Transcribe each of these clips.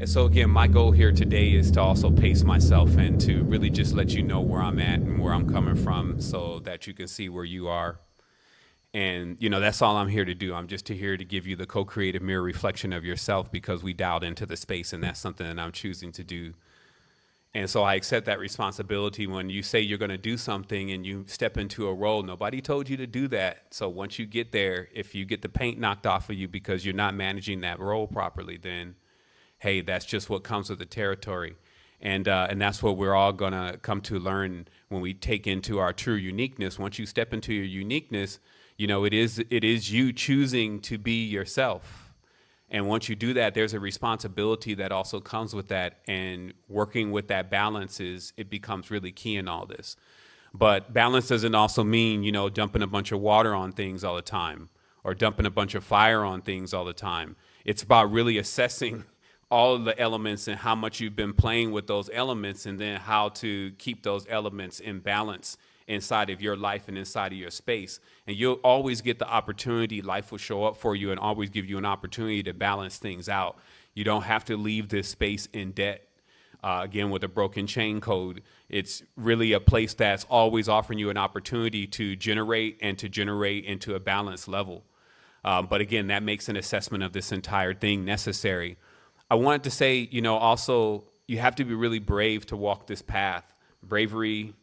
So again, my goal here today is to also pace myself and to really just let you know where I'm at and where I'm coming from so that you can see where you are. And, that's all I'm here to do. I'm just here to give you the co-creative mirror reflection of yourself because we dialed into the space, and that's something that I'm choosing to do. And so I accept that responsibility when you say you're going to do something and you step into a role. Nobody told you to do that. So once you get there, if you get the paint knocked off of you because you're not managing that role properly, then, hey, that's just what comes with the territory. And that's what we're all going to come to learn when we take into our true uniqueness. Once you step into your uniqueness, it is you choosing to be yourself. And once you do that, there's a responsibility that also comes with that. And working with that balance it becomes really key in all this. But balance doesn't also mean, dumping a bunch of water on things all the time or dumping a bunch of fire on things all the time. It's about really assessing all of the elements and how much you've been playing with those elements and then how to keep those elements in balance inside of your life and inside of your space. And you'll always get the opportunity. Life will show up for you and always give you an opportunity to balance things out. You don't have to leave this space in debt. Again, with a broken chain code, it's really a place that's always offering you an opportunity to generate into a balanced level. But again, that makes an assessment of this entire thing necessary. I wanted to say, also, you have to be really brave to walk this path. Bravery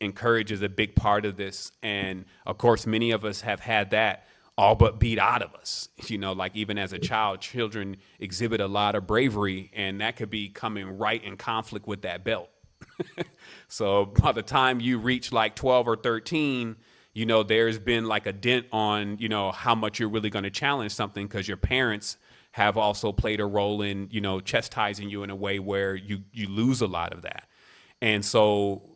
and courage is a big part of this. And of course, many of us have had that all but beat out of us. Like even as a child, children exhibit a lot of bravery, and that could be coming right in conflict with that belt. So by the time you reach like 12 or 13, there's been like a dent on, how much you're really going to challenge something because your parents have also played a role in, chastising you in a way where you lose a lot of that. And so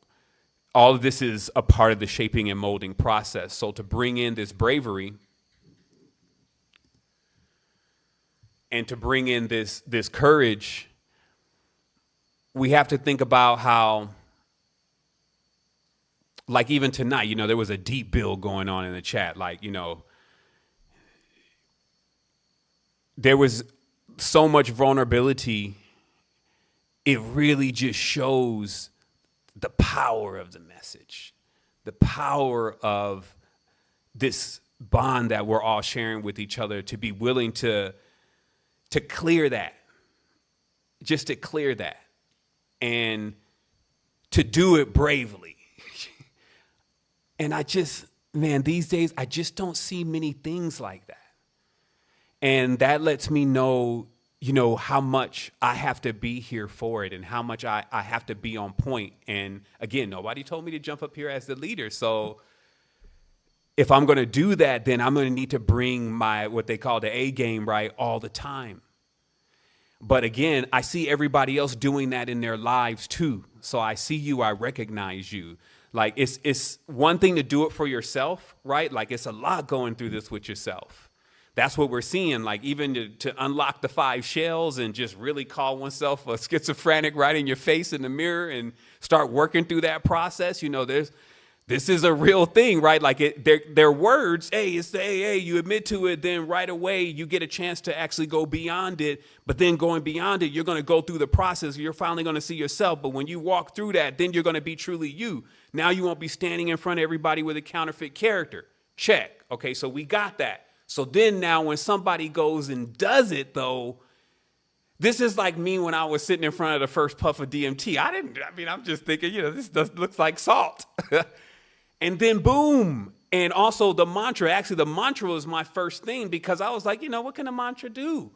all of this is a part of the shaping and molding process. So to bring in this bravery and to bring in this courage, we have to think about how, like even tonight, there was a deep build going on in the chat. Like, there was so much vulnerability. It really just shows the power of the message, the power of this bond that we're all sharing with each other, to be willing to clear that, just to clear that, and to do it bravely. And these days, I just don't see many things like that. And that lets me know, how much I have to be here for it and how much I have to be on point. And again, nobody told me to jump up here as the leader. So if I'm going to do that, then I'm going to need to bring my, what they call the A game, right, all the time. But again, I see everybody else doing that in their lives too. So I see you, I recognize you. Like it's one thing to do it for yourself, right? Like it's a lot going through this with yourself. That's what we're seeing, like even to unlock the 5 shells and just really call oneself a schizophrenic right in your face in the mirror and start working through that process. This is a real thing, right? Like they're words. Hey, you admit to it, then right away you get a chance to actually go beyond it. But then going beyond it, you're going to go through the process. You're finally going to see yourself. But when you walk through that, then you're going to be truly you. Now you won't be standing in front of everybody with a counterfeit character. Check. Okay, so we got that. So then now when somebody goes and does it, though, this is like me when I was sitting in front of the first puff of DMT. I'm just thinking, this looks like salt. And then boom. And also the mantra was my first thing because I was like, what can a mantra do?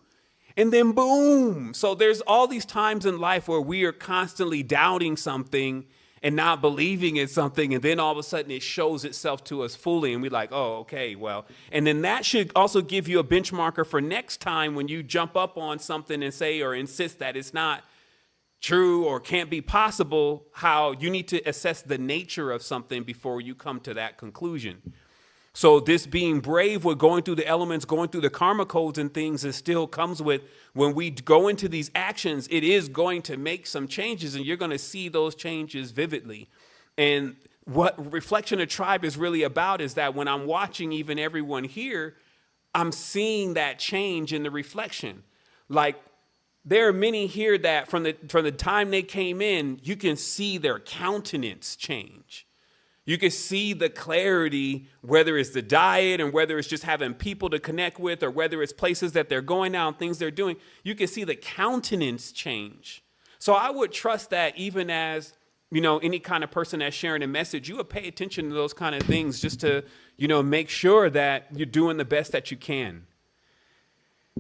And then boom. So there's all these times in life where we are constantly doubting something and not believing in something. And then all of a sudden it shows itself to us fully. And we're like, oh, okay, well. And then that should also give you a benchmarker for next time when you jump up on something and say or insist that it's not true or can't be possible, how you need to assess the nature of something before you come to that conclusion. So this being brave with going through the elements, going through the karma codes and things, it still comes with when we go into these actions, it is going to make some changes and you're going to see those changes vividly. And what Reflection of Tribe is really about is that when I'm watching even everyone here, I'm seeing that change in the reflection. Like there are many here that from the time they came in, you can see their countenance change. You can see the clarity, whether it's the diet and whether it's just having people to connect with, or whether it's places that they're going now and things they're doing. You can see the countenance change. So I would trust that even as, any kind of person that's sharing a message, you would pay attention to those kind of things just to, make sure that you're doing the best that you can.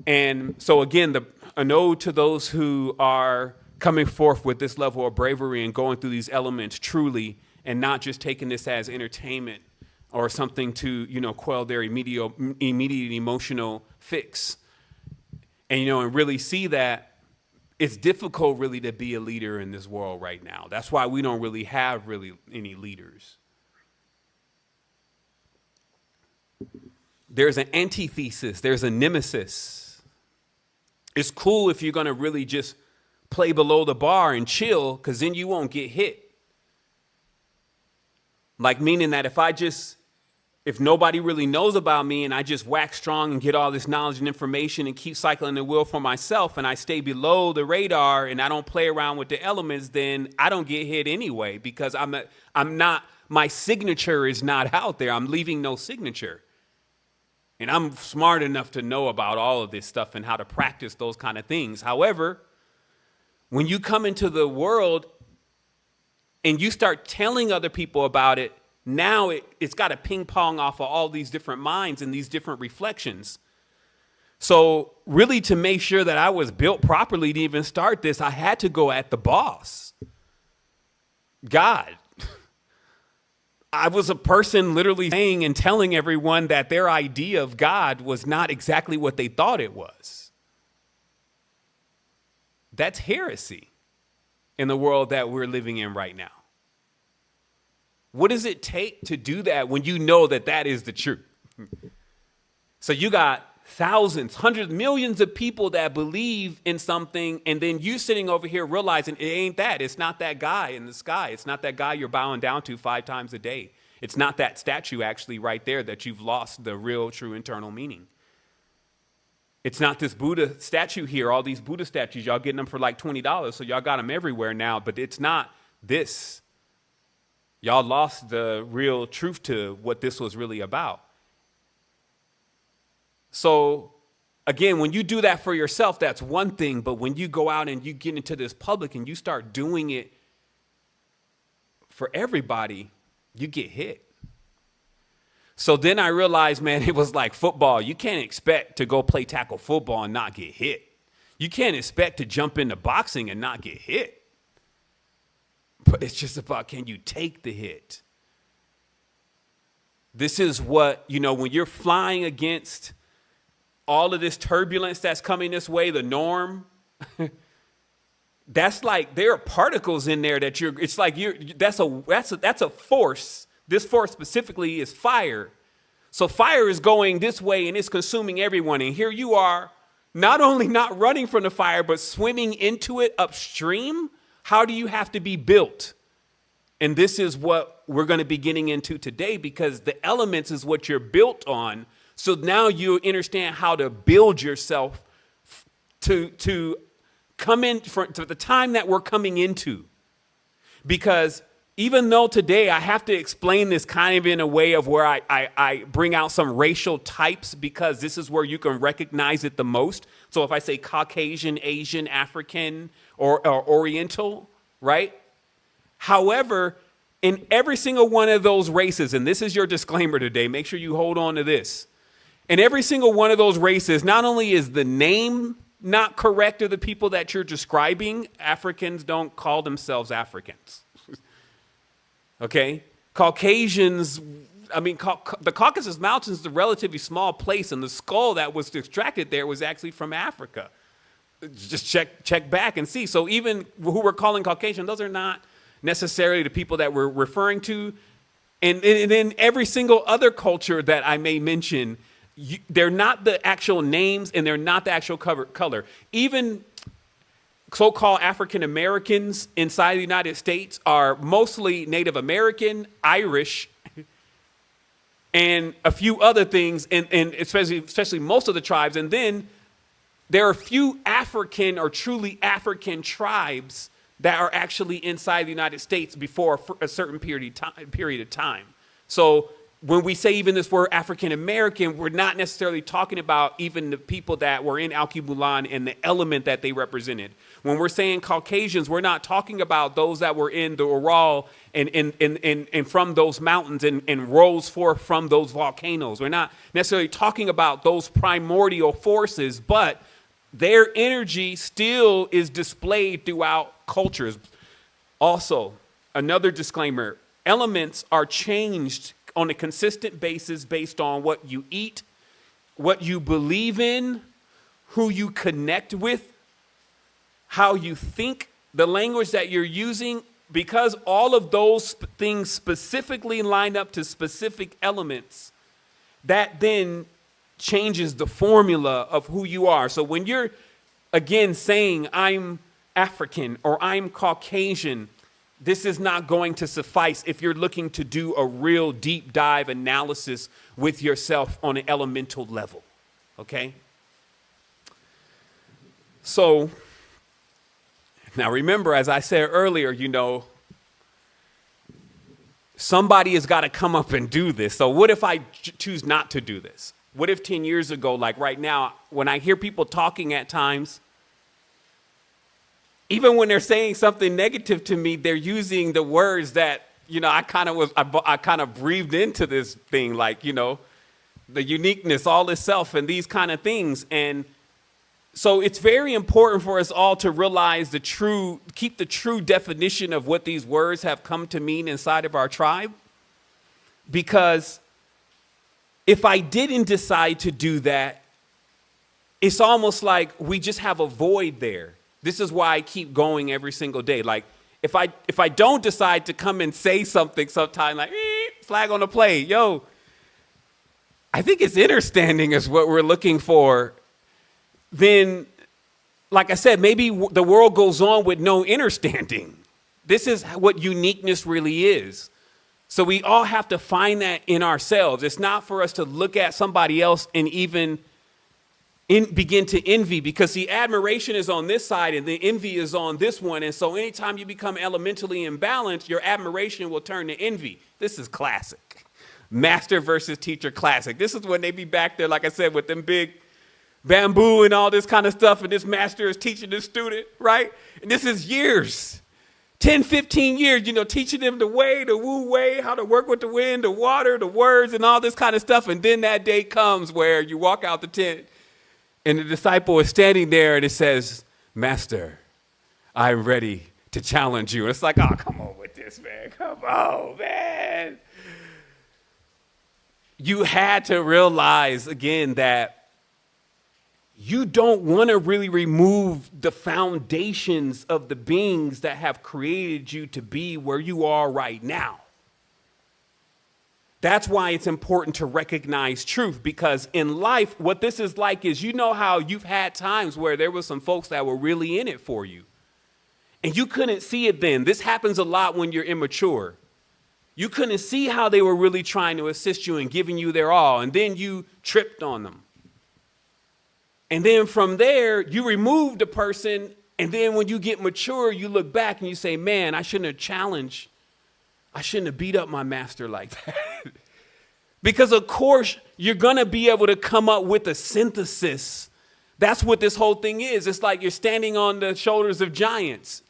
And so again, an ode to those who are coming forth with this level of bravery and going through these elements truly, and not just taking this as entertainment or something to, quell their immediate emotional fix. And, and really see that it's difficult really to be a leader in this world right now. That's why we don't really have any leaders. There's an antithesis. There's a nemesis. It's cool if you're going to really just play below the bar and chill, because then you won't get hit. Like, meaning that if nobody really knows about me and I just wax strong and get all this knowledge and information and keep cycling the wheel for myself, and I stay below the radar and I don't play around with the elements, then I don't get hit anyway, because my signature is not out there. I'm leaving no signature. And I'm smart enough to know about all of this stuff and how to practice those kind of things. However, when you come into the world and you start telling other people about it, now it's got to ping pong off of all these different minds and these different reflections. So really, to make sure that I was built properly to even start this, I had to go at the boss, God. I was a person literally saying and telling everyone that their idea of God was not exactly what they thought it was. That's heresy in the world that we're living in right now. What does it take to do that when you know that that is the truth? So you got thousands, hundreds, millions of people that believe in something, and then you sitting over here realizing it ain't that. It's not that guy in the sky. It's not that guy you're bowing down to 5 times a day. It's not that statue actually right there that you've lost the real, true internal meaning. It's not this Buddha statue here, all these Buddha statues, y'all getting them for like $20, so y'all got them everywhere now, but it's not this. Y'all lost the real truth to what this was really about. So, again, when you do that for yourself, that's one thing. But when you go out and you get into this public and you start doing it for everybody, you get hit. So then I realized, man, it was like football. You can't expect to go play tackle football and not get hit. You can't expect to jump into boxing and not get hit. But it's just about, can you take the hit? This is what, when you're flying against all of this turbulence that's coming this way, the norm, that's like, there are particles in there that that's a force. This force specifically is fire. So fire is going this way and it's consuming everyone. And here you are, not only not running from the fire, but swimming into it upstream. How do you have to be built? And this is what we're going to be getting into today, because the elements is what you're built on. So now you understand how to build yourself to come in to the time that we're coming into. Because even though today I have to explain this kind of in a way of where I bring out some racial types, because this is where you can recognize it the most. So if I say Caucasian, Asian, African, or Oriental, right? However, in every single one of those races, and this is your disclaimer today, make sure you hold on to this. In every single one of those races, not only is the name not correct of the people that you're describing, Africans don't call themselves Africans. Okay? Caucasians, the Caucasus Mountains is a relatively small place, and the skull that was extracted there was actually from Africa. Just check back and see. So even who we're calling Caucasian, those are not necessarily the people that we're referring to. And in every single other culture that I may mention, they're not the actual names and they're not the actual color. Even so-called African Americans inside the United States are mostly Native American, Irish, and a few other things, and especially most of the tribes. And then there are few African or truly African tribes that are actually inside the United States before a certain period of time. So when we say even this word African American, we're not necessarily talking about even the people that were in Alkebulan and the element that they represented. When we're saying Caucasians, we're not talking about those that were in the Ural and from those mountains and rose forth from those volcanoes. We're not necessarily talking about those primordial forces, but their energy still is displayed throughout cultures. Also, another disclaimer, elements are changed on a consistent basis based on what you eat, what you believe in, who you connect with, how you think, the language that you're using, because all of those things specifically line up to specific elements, that then changes the formula of who you are. So when you're, again, saying I'm African or I'm Caucasian, this is not going to suffice if you're looking to do a real deep dive analysis with yourself on an elemental level, okay? So now remember, as I said earlier, somebody has got to come up and do this. So what if I choose not to do this? What if 10 years ago, like right now, when I hear people talking at times, even when they're saying something negative to me, they're using the words that, I kind of breathed into this thing, like, the uniqueness, all itself, and these kind of things. And so it's very important for us all to realize keep the true definition of what these words have come to mean inside of our tribe. Because if I didn't decide to do that, it's almost like we just have a void there. This is why I keep going every single day. Like, if I don't decide to come and say something sometime, like, flag on the play, I think it's understanding is what we're looking for. Then, like I said, maybe the world goes on with no understanding. This is what uniqueness really is. So we all have to find that in ourselves. It's not for us to look at somebody else and even begin to envy, because the admiration is on this side and the envy is on this one. And so anytime you become elementally imbalanced, your admiration will turn to envy. This is classic. Master versus teacher classic. This is when they be back there, like I said, with them big bamboo and all this kind of stuff. And this master is teaching this student, right? And this is years, 10, 15 years, teaching them the way, the woo way, how to work with the wind, the water, the words, and all this kind of stuff. And then that day comes where you walk out the tent and the disciple is standing there and it says, Master, I'm ready to challenge you. And it's like, oh, come on with this, man. Come on, man. You had to realize, again, that you don't want to really remove the foundations of the beings that have created you to be where you are right now. That's why it's important to recognize truth, because in life, what this is like is, how you've had times where there were some folks that were really in it for you and you couldn't see it then. This happens a lot when you're immature. You couldn't see how they were really trying to assist you and giving you their all, and then you tripped on them. And then from there, you remove the person, and then when you get mature, you look back and you say, man, I shouldn't have challenged. I shouldn't have beat up my master like that. Because, of course, you're going to be able to come up with a synthesis. That's what this whole thing is. It's like you're standing on the shoulders of giants.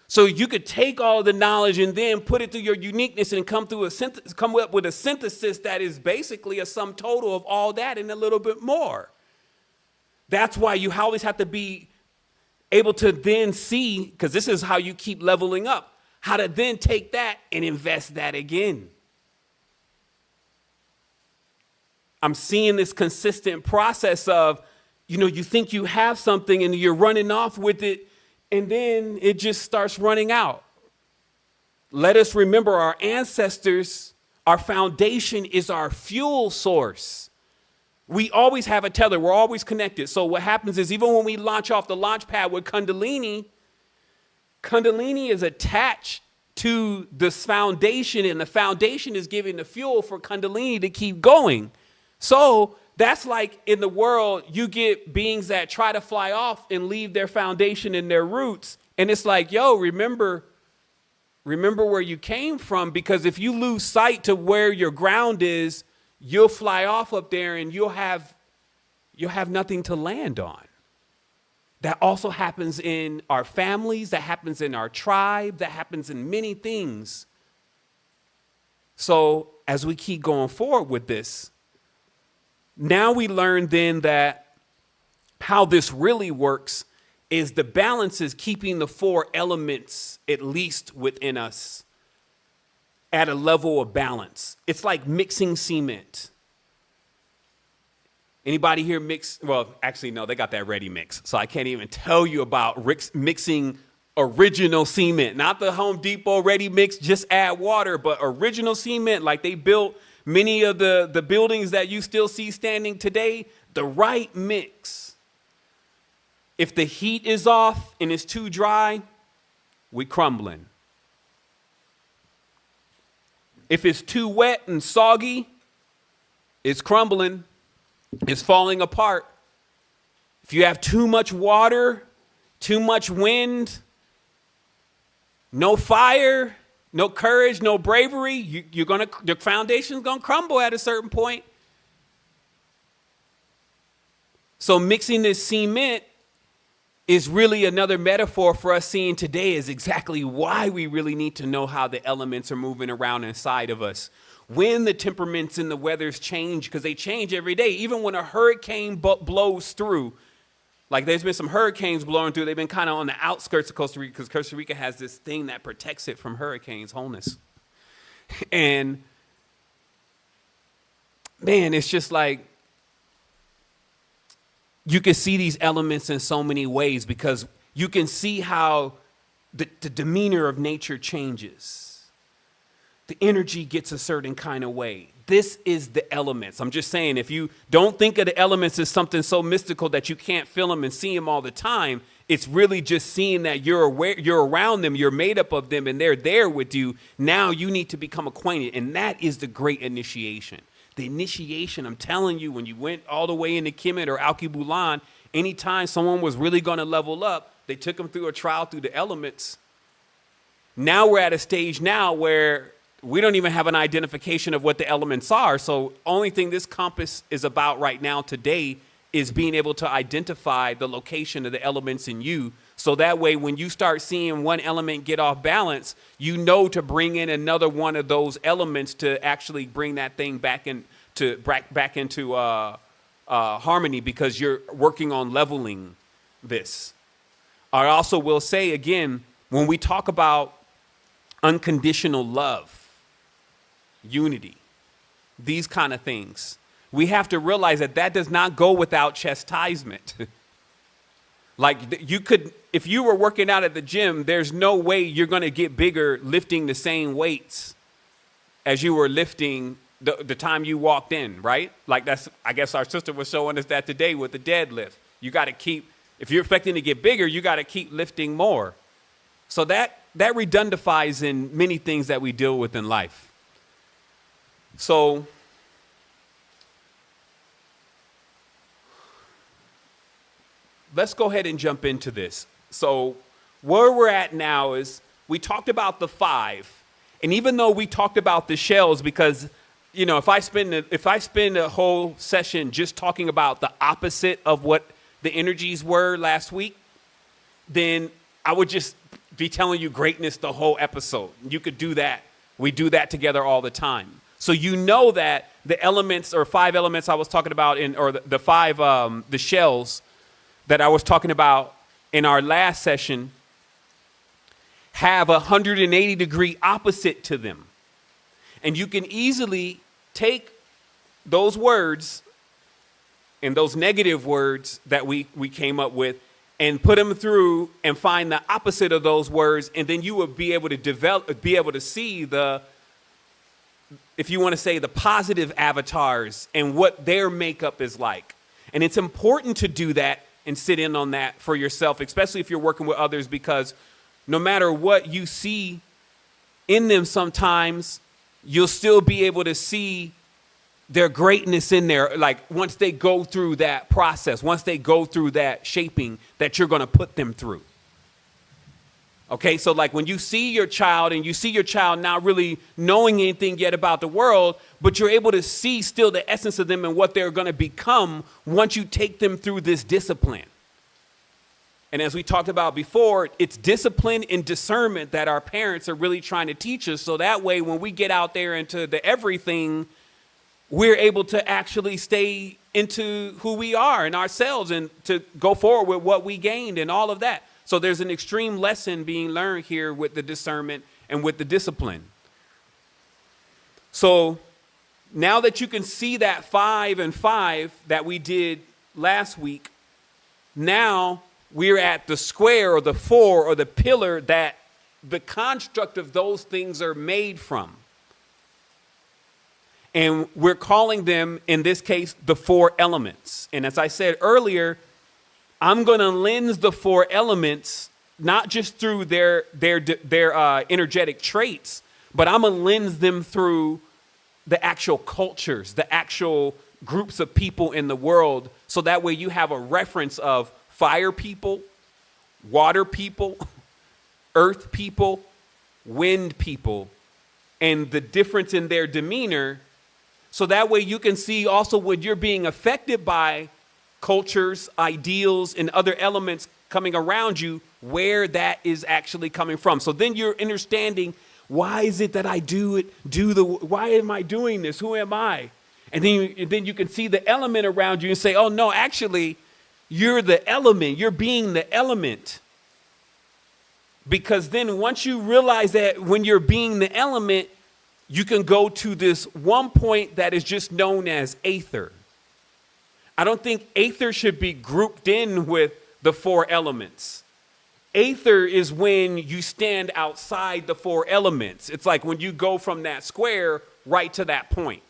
So you could take all the knowledge and then put it through your uniqueness and come up with a synthesis that is basically a sum total of all that and a little bit more. That's why you always have to be able to then see, because this is how you keep leveling up, how to then take that and invest that again. I'm seeing this consistent process of, you think you have something and you're running off with it, and then it just starts running out. Let us remember our ancestors, our foundation is our fuel source. We always have a tether. We're always connected. So what happens is, even when we launch off the launch pad with Kundalini is attached to this foundation, and the foundation is giving the fuel for Kundalini to keep going. So that's like in the world, you get beings that try to fly off and leave their foundation and their roots. And it's like, yo, remember where you came from, because if you lose sight to where your ground is, you'll fly off up there and you'll have nothing to land on. That also happens in our families, that happens in our tribe, that happens in many things. So as we keep going forward with this, now we learn then that how this really works is the balance is keeping the four elements at least within us at a level of balance. It's like mixing cement. Anybody here mix? Well, actually, no, they got that ready mix. So I can't even tell you about mixing original cement, not the Home Depot ready mix, just add water, but original cement, like they built many of the buildings that you still see standing today, the right mix. If the heat is off and it's too dry, we crumbling. If it's too wet and soggy, it's crumbling. It's falling apart. If you have too much water, too much wind, no fire, no courage, no bravery, the foundation's gonna crumble at a certain point. So mixing this cement is really another metaphor for us seeing today is exactly why we really need to know how the elements are moving around inside of us. When the temperaments and the weathers change, because they change every day, even when a hurricane blows through, like there's been some hurricanes blowing through, they've been kind of on the outskirts of Costa Rica, because Costa Rica has this thing that protects it from hurricanes, wholeness. And man, it's just like, you can see these elements in so many ways, because you can see how the demeanor of nature changes. The energy gets a certain kind of way. This is the elements. I'm just saying, if you don't think of the elements as something so mystical that you can't feel them and see them all the time, it's really just seeing that you're aware, you're around them, you're made up of them, and they're there with you. Now you need to become acquainted, and that is the great initiation. The initiation, I'm telling you, when you went all the way into Kemet or Alkebulan, anytime someone was really going to level up, they took them through a trial through the elements. Now we're at a stage now where we don't even have an identification of what the elements are. So only thing this compass is about right now today is being able to identify the location of the elements in you. So that way, when you start seeing one element get off balance, you know to bring in another one of those elements to actually bring that thing back into harmony, because you're working on leveling this. I also will say again, when we talk about unconditional love, unity, these kind of things, we have to realize that that does not go without chastisement. Like you could, if you were working out at the gym, there's no way you're going to get bigger lifting the same weights as you were lifting the time you walked in, right? Like that's, I guess our sister was showing us that today with the deadlift. You got to keep, if you're expecting to get bigger, you got to keep lifting more. So that redundifies in many things that we deal with in life. So let's go ahead and jump into this. So where we're at now is we talked about the 5. And even though we talked about the shells, because, you know, if I spend a whole session just talking about the opposite of what the energies were last week, then I would just be telling you greatness the whole episode. You could do that. We do that together all the time. So you know that the elements or 5 elements I was talking about the 5 the shells that I was talking about in our last session have a 180-degree opposite to them. And you can easily take those words and those negative words that we came up with and put them through and find the opposite of those words, and then you will be able to see the, if you want to say, the positive avatars and what their makeup is like. And it's important to do that and sit in on that for yourself, especially if you're working with others, because no matter what you see in them, sometimes you'll still be able to see their greatness in there. Like once they go through that process, once they go through that shaping that you're going to put them through. Okay, so like when you see your child and you see your child not really knowing anything yet about the world, but you're able to see still the essence of them and what they're going to become once you take them through this discipline. And as we talked about before, it's discipline and discernment that our parents are really trying to teach us. So that way, when we get out there into the everything, we're able to actually stay into who we are and ourselves and to go forward with what we gained and all of that. So there's an extreme lesson being learned here with the discernment and with the discipline. So now that you can see that 5 and 5 that we did last week, now we're at the square or the 4 or the pillar that the construct of those things are made from. And we're calling them, in this case, the 4 elements. And as I said earlier, I'm going to lens the 4 elements, not just through their energetic traits, but I'm going to lens them through the actual cultures, the actual groups of people in the world. So that way you have a reference of fire people, water people, earth people, wind people, and the difference in their demeanor. So that way you can see also when you're being affected by cultures, ideals, and other elements coming around you, where that is actually coming from. So then you're understanding, why is it that I why am I doing this? Who am I? And then you can see the element around you and say, oh no, actually, you're the element. You're being the element. Because then once you realize that when you're being the element, you can go to this one point that is just known as aether. I don't think aether should be grouped in with the 4 elements. Aether is when you stand outside the 4 elements. It's like when you go from that square right to that point.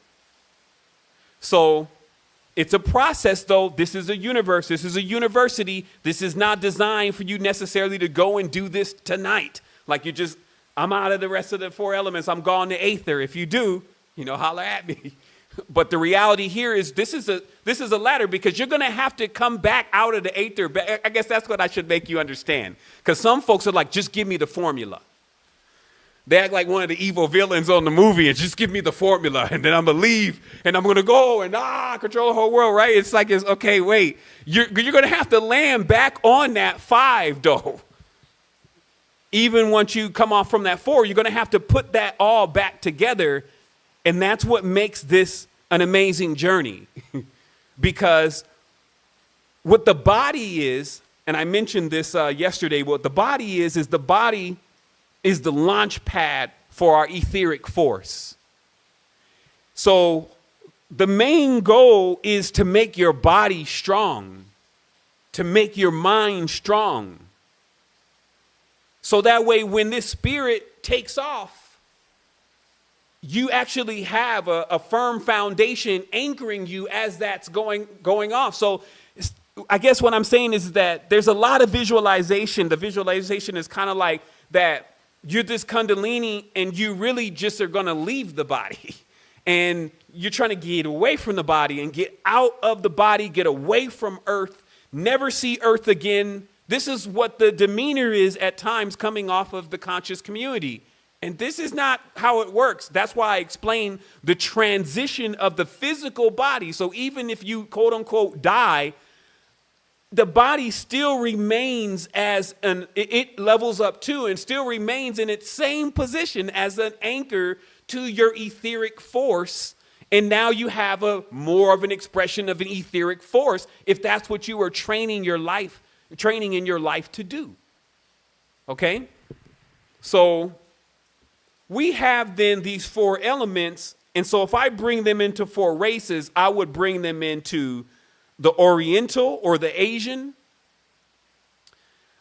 So it's a process, though. This is a universe. This is a university. This is not designed for you necessarily to go and do this tonight. Like I'm out of the rest of the 4 elements. I'm gone to aether. If you do, holler at me. But the reality here is this is a ladder, because you're going to have to come back out of the aether. I guess that's what I should make you understand. Because some folks are like, just give me the formula. They act like one of the evil villains on the movie and just give me the formula and then I'm going to leave and I'm going to go and control the whole world, right? It's like, okay, wait. You're going to have to land back on that 5, though. Even once you come off from that 4, you're going to have to put that all back together. And that's what makes this an amazing journey. Because what the body is, and I mentioned this yesterday, what the body is the body is the launch pad for our etheric force. So the main goal is to make your body strong, to make your mind strong. So that way, when this spirit takes off, you actually have a firm foundation anchoring you as that's going off. So I guess what I'm saying is that there's a lot of visualization. The visualization is kind of like that you're this kundalini and you really just are going to leave the body. And you're trying to get away from the body and get out of the body, get away from earth, never see earth again. This is what the demeanor is at times coming off of the conscious community. And this is not how it works. That's why I explained the transition of the physical body. So even if you, quote unquote, die, the body still remains it levels up to and still remains in its same position as an anchor to your etheric force. And now you have more of an expression of an etheric force if that's what you are training in your life to do. Okay? So we have then these 4 elements. And so if I bring them into 4 races, I would bring them into the Oriental or the Asian.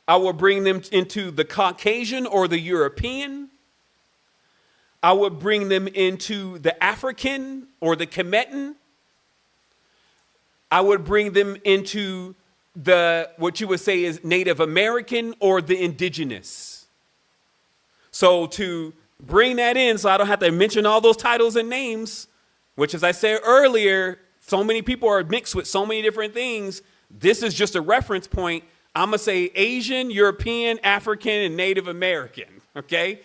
I would bring them into the Caucasian or the European. I would bring them into the African or the Kemetan. I would bring them into what you would say is Native American or the indigenous. So to bring that in so I don't have to mention all those titles and names, which, as I said earlier, so many people are mixed with so many different things. This is just a reference point. I'm going to say Asian, European, African, and Native American, okay?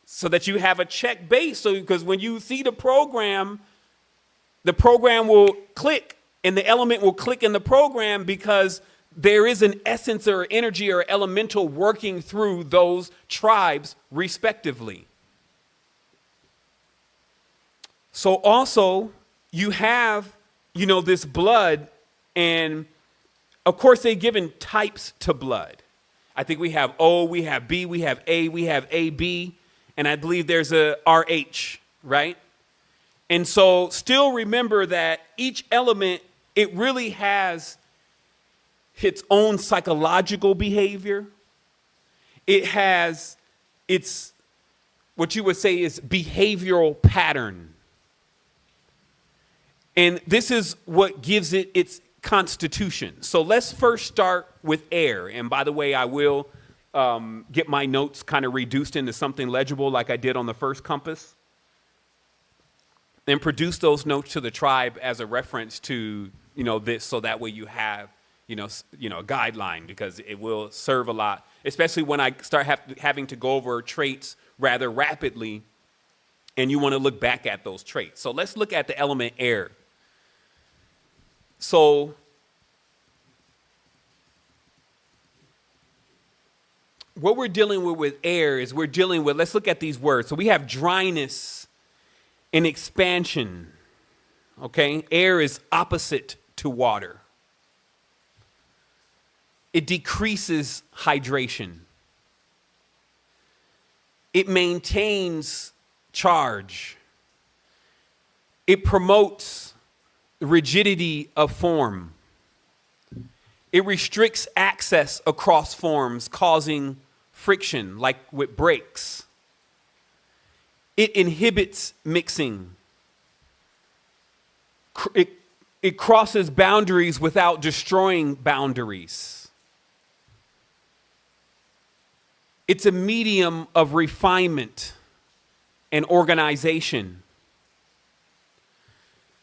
So that you have a check base. So because when you see the program will click and the element will click in the program because there is an essence or energy or elemental working through those tribes respectively. So also you have, this blood, and of course they've given types to blood. I think we have O, we have B, we have A, we have AB, and I believe there's a RH, right? And so still remember that each element, it really has its own psychological behavior. It has its, what you would say is behavioral pattern. And this is what gives it its constitution. So let's first start with air. And by the way, I will get my notes kind of reduced into something legible like I did on the first compass. And produce those notes to the tribe as a reference to, this, so that way you have, a guideline, because it will serve a lot, especially when I start having to go over traits rather rapidly and you want to look back at those traits. So let's look at the element air. So what we're dealing with air is let's look at these words. So we have dryness and expansion, okay? Air is opposite to water. It decreases hydration. It maintains charge. It promotes rigidity of form. It restricts access across forms, causing friction, like with brakes. It inhibits mixing. It crosses boundaries without destroying boundaries. It's a medium of refinement and organization.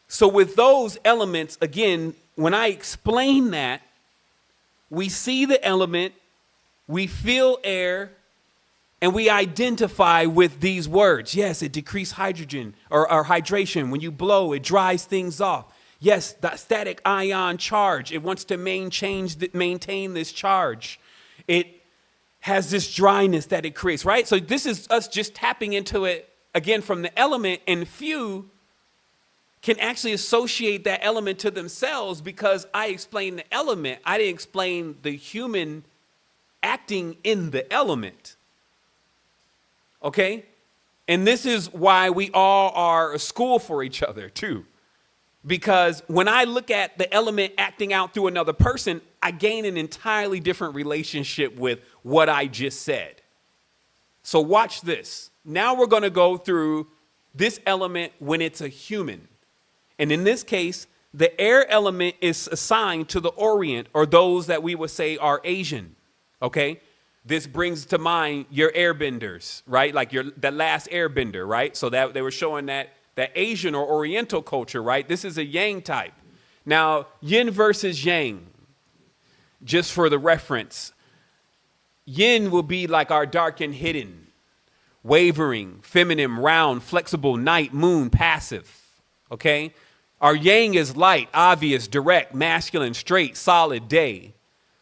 So with those elements, again, when I explain that, we see the element, we feel air, and we identify with these words. Yes, it decreases hydrogen or hydration. When you blow, it dries things off. Yes, the static ion charge, it wants to maintain this charge. It has this dryness that it creates, right? So this is us just tapping into it, again, from the element, and few can actually associate that element to themselves because I explained the element. I didn't explain the human acting in the element. Okay? And this is why we all are a school for each other too. Because when I look at the element acting out through another person, I gain an entirely different relationship with what I just said. So watch this. Now we're going to go through this element when it's a human. And in this case, the air element is assigned to the Orient, or those that we would say are Asian. Okay? This brings to mind your airbenders, right? Like the last airbender, right? So that they were showing that Asian or Oriental culture, right? This is a yang type. Now, yin versus yang, just for the reference, yin will be like our dark and hidden, wavering, feminine, round, flexible, night, moon, passive, okay? Our yang is light, obvious, direct, masculine, straight, solid, day.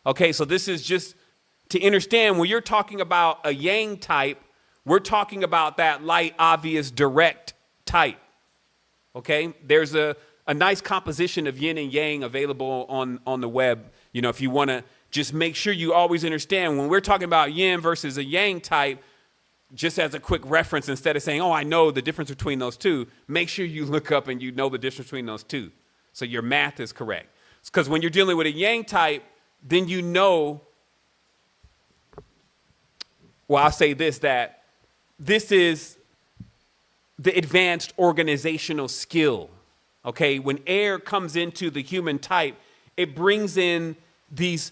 Okay, so this is just to understand when you're talking about a yang type, we're talking about that light, obvious, direct type. Okay, there's a nice composition of yin and yang available on the web. You know, if you want to just make sure you always understand when we're talking about yin versus a yang type, just as a quick reference, instead of saying, oh, I know the difference between those two, make sure you look up and you know the difference between those two. So your math is correct. Because when you're dealing with a yang type, then you know, well, I'll say this, that this is the advanced organizational skill. Okay, when air comes into the human type, it brings in these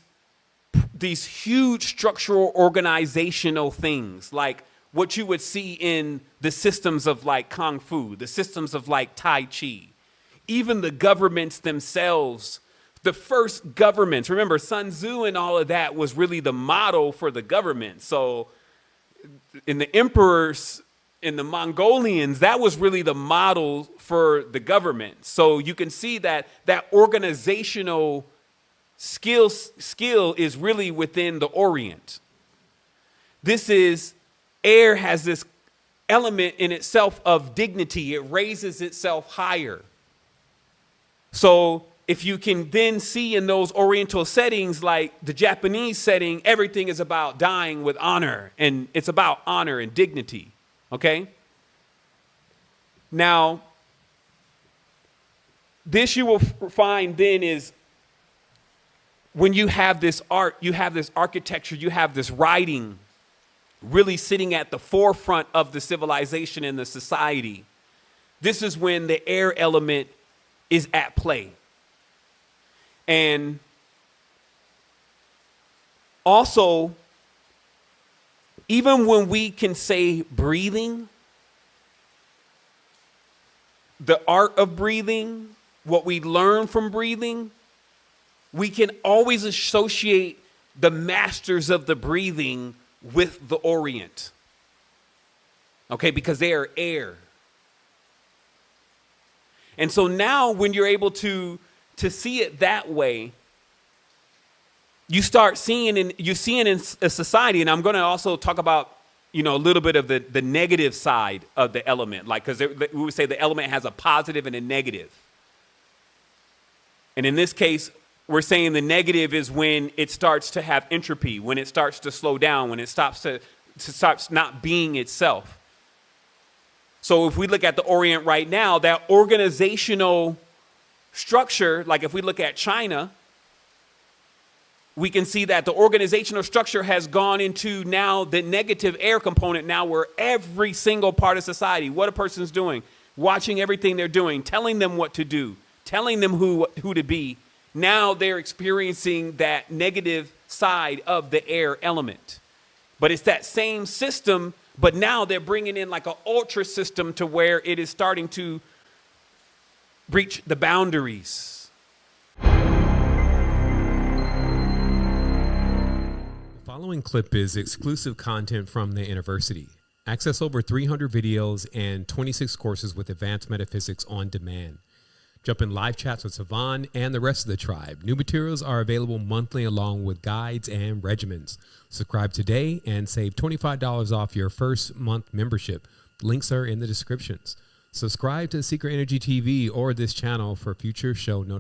huge structural organizational things, like what you would see in the systems of like Kung Fu, the systems of like Tai Chi, even the governments themselves, the first governments, remember Sun Tzu and all of that was really the model for the government. So in the emperors, in the Mongolians, that was really the model for the government. So you can see that that organizational skill is really within the Orient. This is, air has this element in itself of dignity. It raises itself higher. So if you can then see in those Oriental settings, like the Japanese setting, everything is about dying with honor, and it's about honor and dignity. Okay? Now, this you will find then is when you have this art, you have this architecture, you have this writing really sitting at the forefront of the civilization and the society. This is when the air element is at play. And also, even when we can say breathing, the art of breathing, what we learn from breathing, we can always associate the masters of the breathing with the Orient. Okay, because they are air. And so now when you're able to see it that way, you start seeing in a society, and I'm going to also talk about, a little bit of the negative side of the element, like, because we would say the element has a positive and a negative. And in this case, we're saying the negative is when it starts to have entropy, when it starts to slow down, when it stops not being itself. So if we look at the Orient right now, that organizational structure, like if we look at China, we can see that the organizational structure has gone into now the negative air component now, where every single part of society, what a person's doing, watching everything they're doing, telling them what to do, telling them who to be. Now they're experiencing that negative side of the air element. But it's that same system, but now they're bringing in like an ultra system to where it is starting to breach the boundaries. The following clip is exclusive content from the university. Access over 300 videos and 26 courses with advanced metaphysics on demand. Jump in live chats with Savan and the rest of the tribe. New materials are available monthly along with guides and regimens. Subscribe today and save $25 off your first month membership. Links are in the descriptions. Subscribe to Secret Energy TV or this channel for future show notifications.